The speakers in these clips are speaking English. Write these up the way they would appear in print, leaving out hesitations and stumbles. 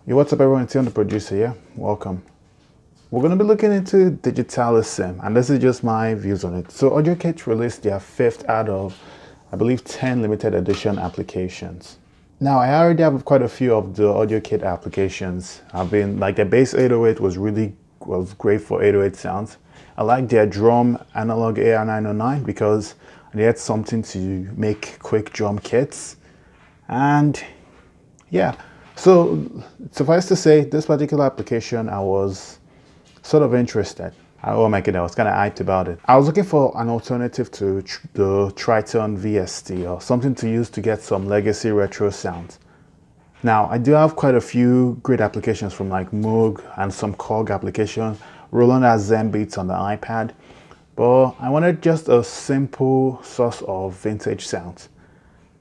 Yo, what's up everyone, it's SEONN the producer here. Welcome. We're going to be looking into Digitalism, and this is just my views on it. So AudioKit released their 5th out of, I believe, 10 limited edition applications. Now, I already have quite a few of the AudioKit applications. I've been, like, their bass 808 was great for 808 sounds. I like their drum analog AR909 because they had something to make quick drum kits. And yeah, so suffice to say, this particular application, I was sort of interested. I was kind of hyped about it. I was looking for an alternative to the Triton VST, or something to use to get some legacy retro sounds. Now, I do have quite a few great applications from like Moog and some Korg applications, rolling as Zenbeats on the iPad, but I wanted just a simple source of vintage sounds.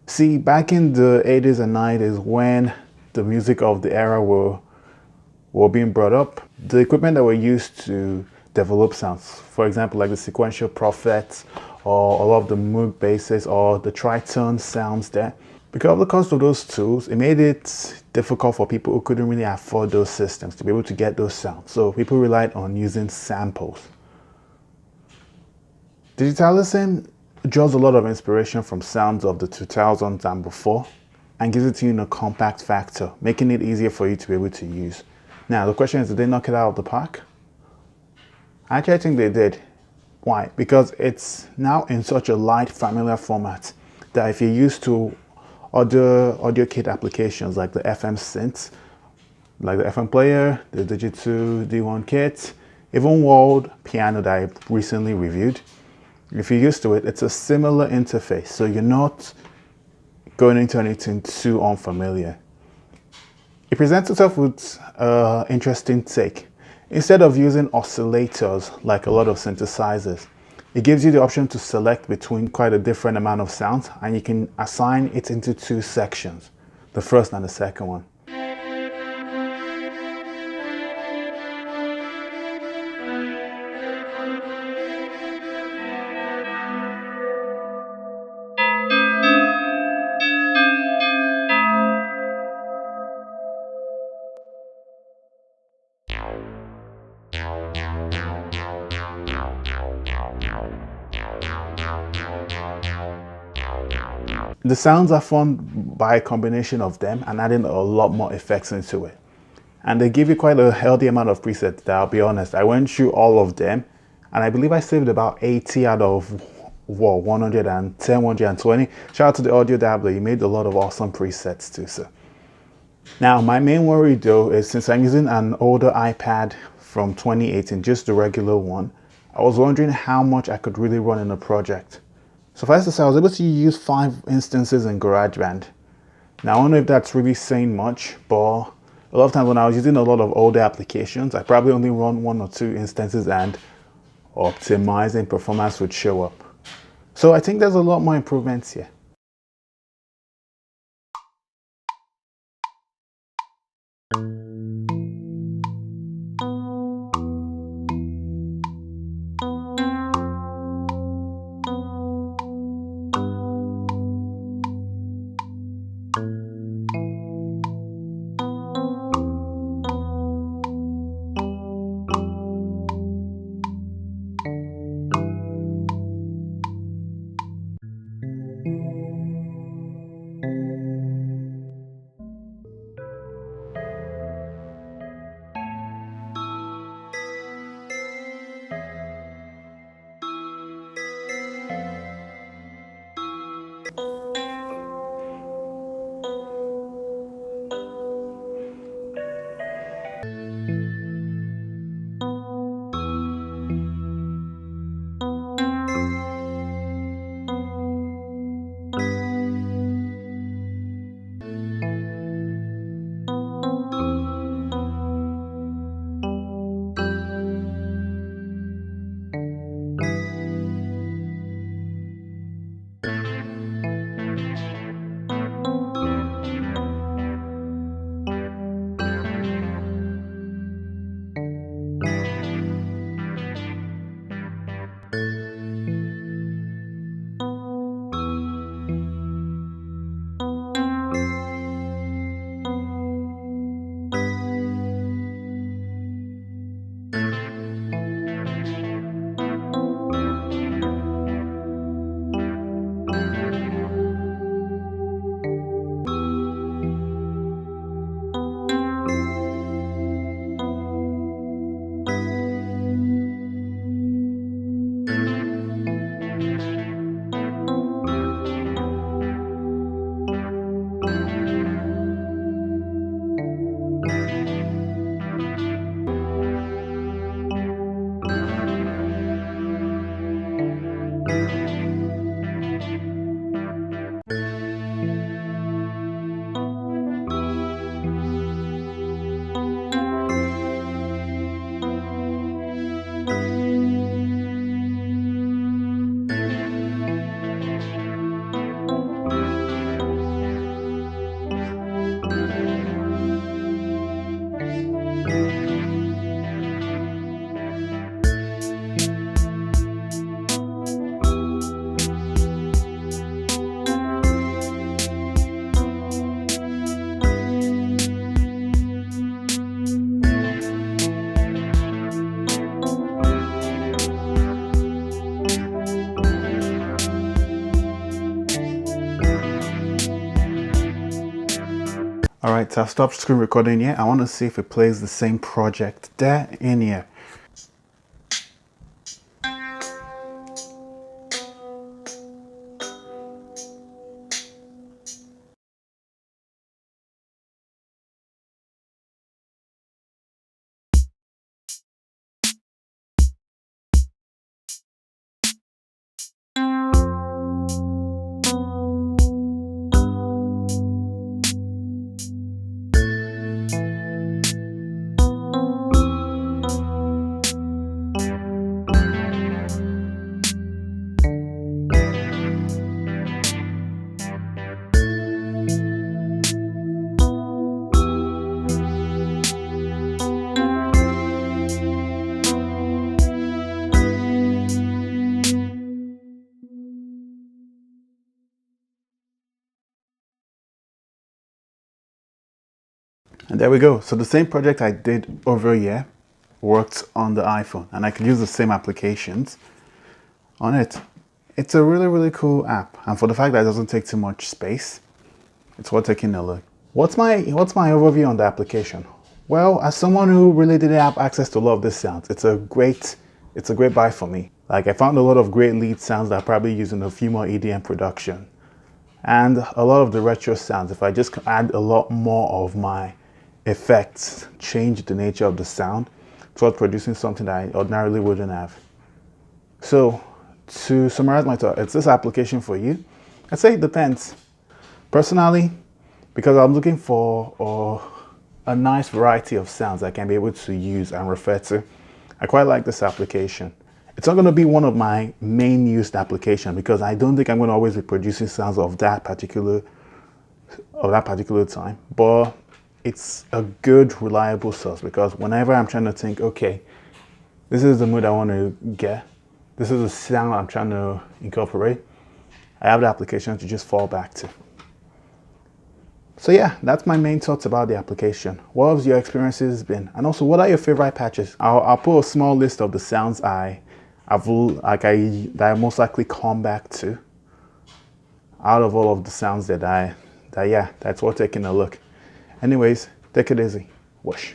See, back in the 80s and 90s, when the music of the era were being brought up, the equipment that were used to develop sounds, for example, like the sequential prophets or a lot of the Moog basses or the Triton sounds there, because of the cost of those tools, it made it difficult for people who couldn't really afford those systems to be able to get those sounds. So people relied on using samples. Digitalism draws a lot of inspiration from sounds of the 2000s and before, and gives it to you in a compact factor, making it easier for you to be able to use. Now, the question is, did they knock it out of the park? Actually, I think they did. Why? Because it's now in such a light, familiar format that if you're used to other AudioKit applications like the FM synths, like the FM player, the Digital D1 kit, even World Piano that I recently reviewed, if you're used to it, it's a similar interface, so you're not going into anything too unfamiliar. It presents itself with an interesting take. Instead of using oscillators like a lot of synthesizers, it gives you the option to select between quite a different amount of sounds, and you can assign it into two sections, the first and the second one. The sounds are formed by a combination of them and adding a lot more effects into it. And they give you quite a healthy amount of presets that, I'll be honest, I went through all of them, and I believe I saved about 80 out of 110, 120. Shout out to the Audio Dabbler, he made a lot of awesome presets too, so. Now, my main worry though is, since I'm using an older iPad from 2018, just the regular one, I was wondering how much I could really run in a project. Suffice to say, I was able to use 5 instances in Garageband. Now, I don't know if that's really saying much, but a lot of times when I was using a lot of older applications, I probably only run 1 or 2 instances and optimizing performance would show up. So I think there's a lot more improvements here. All right, so I've stopped screen recording here. I want to see if it plays the same project there in here. And there we go. So the same project I did over here worked on the iPhone, and I could use the same applications on it. It's a really, really cool app. And for the fact that it doesn't take too much space, it's worth taking a look. What's my overview on the application? Well, as someone who really didn't have access to a lot of these sounds, it's a great buy for me. Like, I found a lot of great lead sounds that I probably use in a few more EDM production. And a lot of the retro sounds, if I just add a lot more of my effects, change the nature of the sound towards producing something that I ordinarily wouldn't have. So to summarize my thought, it's this application for you? I'd say it depends. Personally, because I'm looking for a nice variety of sounds I can be able to use and refer to, I quite like this application. It's not going to be one of my main used applications because I don't think I'm going to always be producing sounds of that particular time, but it's a good, reliable source because whenever I'm trying to think, okay, this is the mood I want to get, this is the sound I'm trying to incorporate, I have the application to just fall back to. So yeah, that's my main thoughts about the application. What have your experiences been? And also, what are your favorite patches? I'll put a small list of the sounds that I most likely come back to out of all of the sounds that's worth taking a look. Anyways, take it easy. Whoosh.